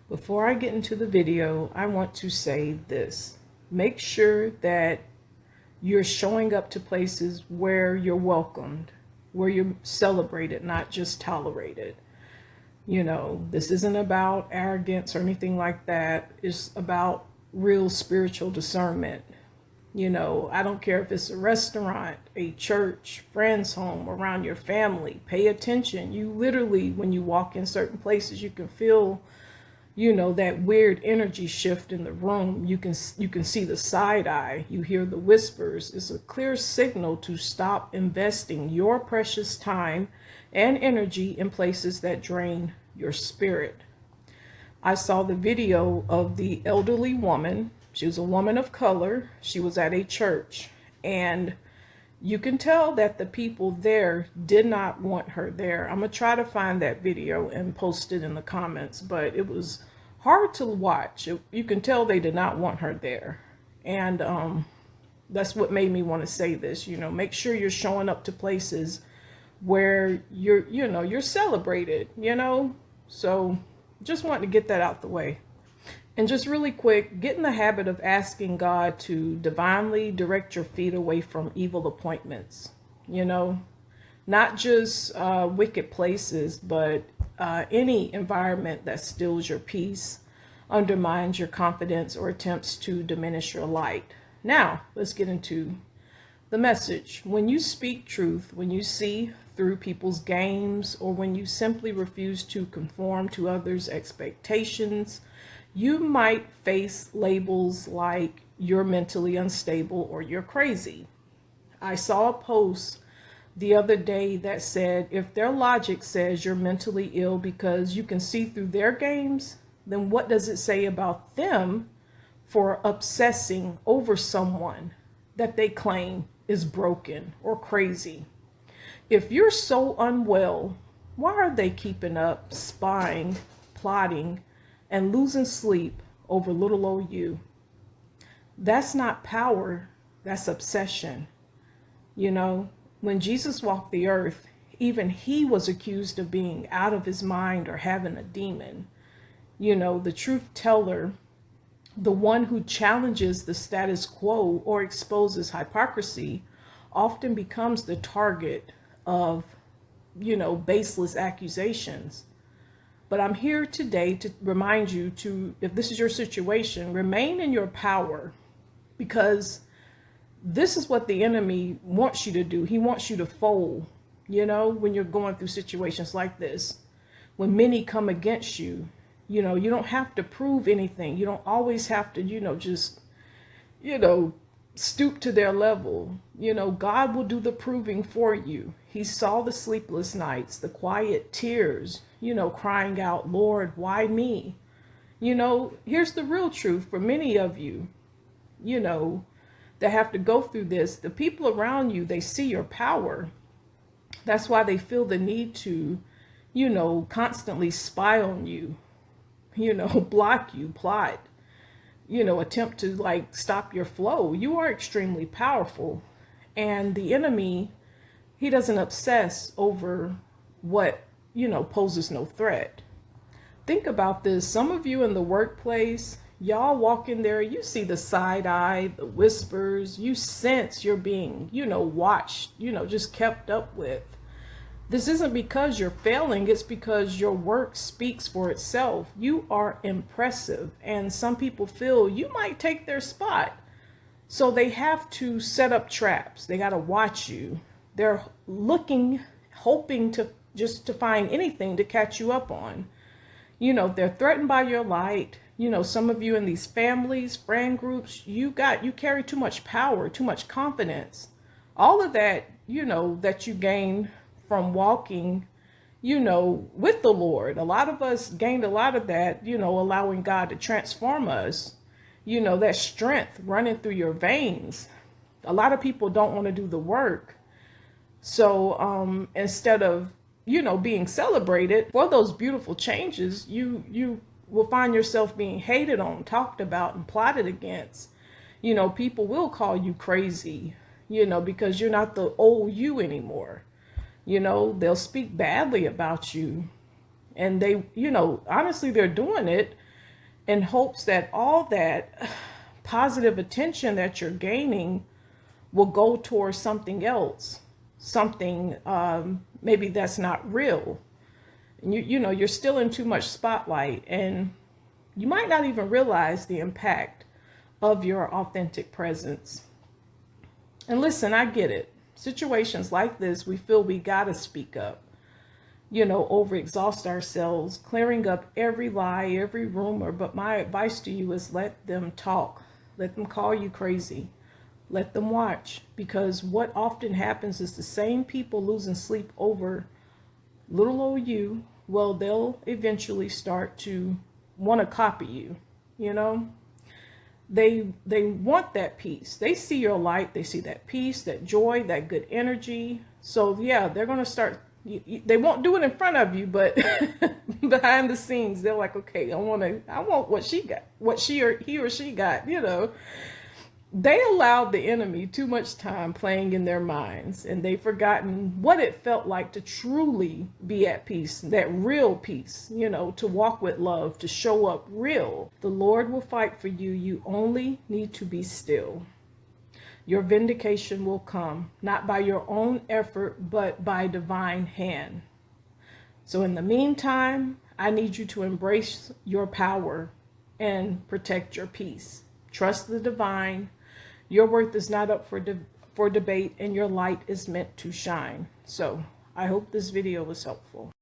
Before I get into the video, I want to say this. Make sure that you're showing up to places where you're welcomed, where you're celebrated, not just tolerated. You know, this isn't about arrogance or anything like that. It's about real spiritual discernment. You know, I don't care if it's a restaurant, a church, friend's home, around your family. Pay attention. You literally, when you walk in certain places, you can feel, you know, that weird energy shift in the room. You can see the side eye. You hear the whispers. It's a clear signal to stop investing your precious time and energy in places that drain your spirit. I saw the video of the elderly woman. She was a woman of color. She was at a church, and you can tell that the people there did not want her there. I'm going to try to find that video and post it in the comments, but it was hard to watch. You can tell they did not want her there. And that's what made me want to say this. You know, make sure you're showing up to places where you're celebrated, you know. So just wanted to get that out the way. And just really quick, get in the habit of asking God to divinely direct your feet away from evil appointments, you know, not just wicked places, but any environment that steals your peace, undermines your confidence, or attempts to diminish your light. Now, let's get into the message. When you speak truth, when you see through people's games, or when you simply refuse to conform to others' expectations, you might face labels like you're mentally unstable or you're crazy. I saw a post the other day that said, if their logic says you're mentally ill because you can see through their games, then what does it say about them for obsessing over someone that they claim is broken or crazy? If you're so unwell, why are they keeping up, spying, plotting, and losing sleep over little old you? That's not power, that's obsession. You know, when Jesus walked the earth, even he was accused of being out of his mind or having a demon. You know, the truth teller, the one who challenges the status quo or exposes hypocrisy, often becomes the target of, you know, baseless accusations. But I'm here today to remind you to, if this is your situation, remain in your power, because this is what the enemy wants you to do. He wants you to fold, you know, when you're going through situations like this. When many come against you, you know, you don't have to prove anything. You don't always have to, you know, just, you know, stoop to their level. You know, God will do the proving for you. He saw the sleepless nights, the quiet tears, you know, crying out, Lord, why me? You know, here's the real truth for many of you, you know, that have to go through this. The people around you, they see your power. That's why they feel the need to, you know, constantly spy on you, you know, block you, plot, you know, attempt to like stop your flow. You are extremely powerful. And the enemy, he doesn't obsess over what, you know, poses no threat. Think about this. Some of you in the workplace, y'all walk in there, you see the side eye, the whispers, you sense you're being, you know, watched, you know, just kept up with. This isn't because you're failing, it's because your work speaks for itself. You are impressive, and some people feel you might take their spot. So they have to set up traps. They got to watch you. They're looking, hoping to find anything to catch you up on. You know, they're threatened by your light. You know, some of you in these families, friend groups, you carry too much power, too much confidence. All of that, you know, that you gain from walking, you know, with the Lord. A lot of us gained a lot of that, you know, allowing God to transform us. You know, that strength running through your veins. A lot of people don't want to do the work. So instead of, you know, being celebrated for those beautiful changes, you will find yourself being hated on, talked about, and plotted against. You know, people will call you crazy, you know, because you're not the old you anymore. You know, they'll speak badly about you. And they, you know, honestly, they're doing it in hopes that all that positive attention that you're gaining will go towards something else, something maybe that's not real. And you know, you're still in too much spotlight, and you might not even realize the impact of your authentic presence. And listen, I get it. Situations like this, we feel we gotta speak up, you know, overexhaust ourselves, clearing up every lie, every rumor. But my advice to you is let them talk. Let them call you crazy. Let them watch. Because what often happens is the same people losing sleep over little old you, well, they'll eventually start to want to copy you, you know. They want that peace. They see your light. They see that peace, that joy, that good energy. So yeah, they're going to start. They won't do it in front of you, but behind the scenes, they're like, okay, I want what she got, what he or she got, you know. They allowed the enemy too much time playing in their minds, and they've forgotten what it felt like to truly be at peace, that real peace, you know, to walk with love, to show up real. The Lord will fight for you. You only need to be still. Your vindication will come, not by your own effort, but by divine hand. So in the meantime, I need you to embrace your power and protect your peace. Trust the divine. Your worth is not up for debate, and your light is meant to shine. So I hope this video was helpful.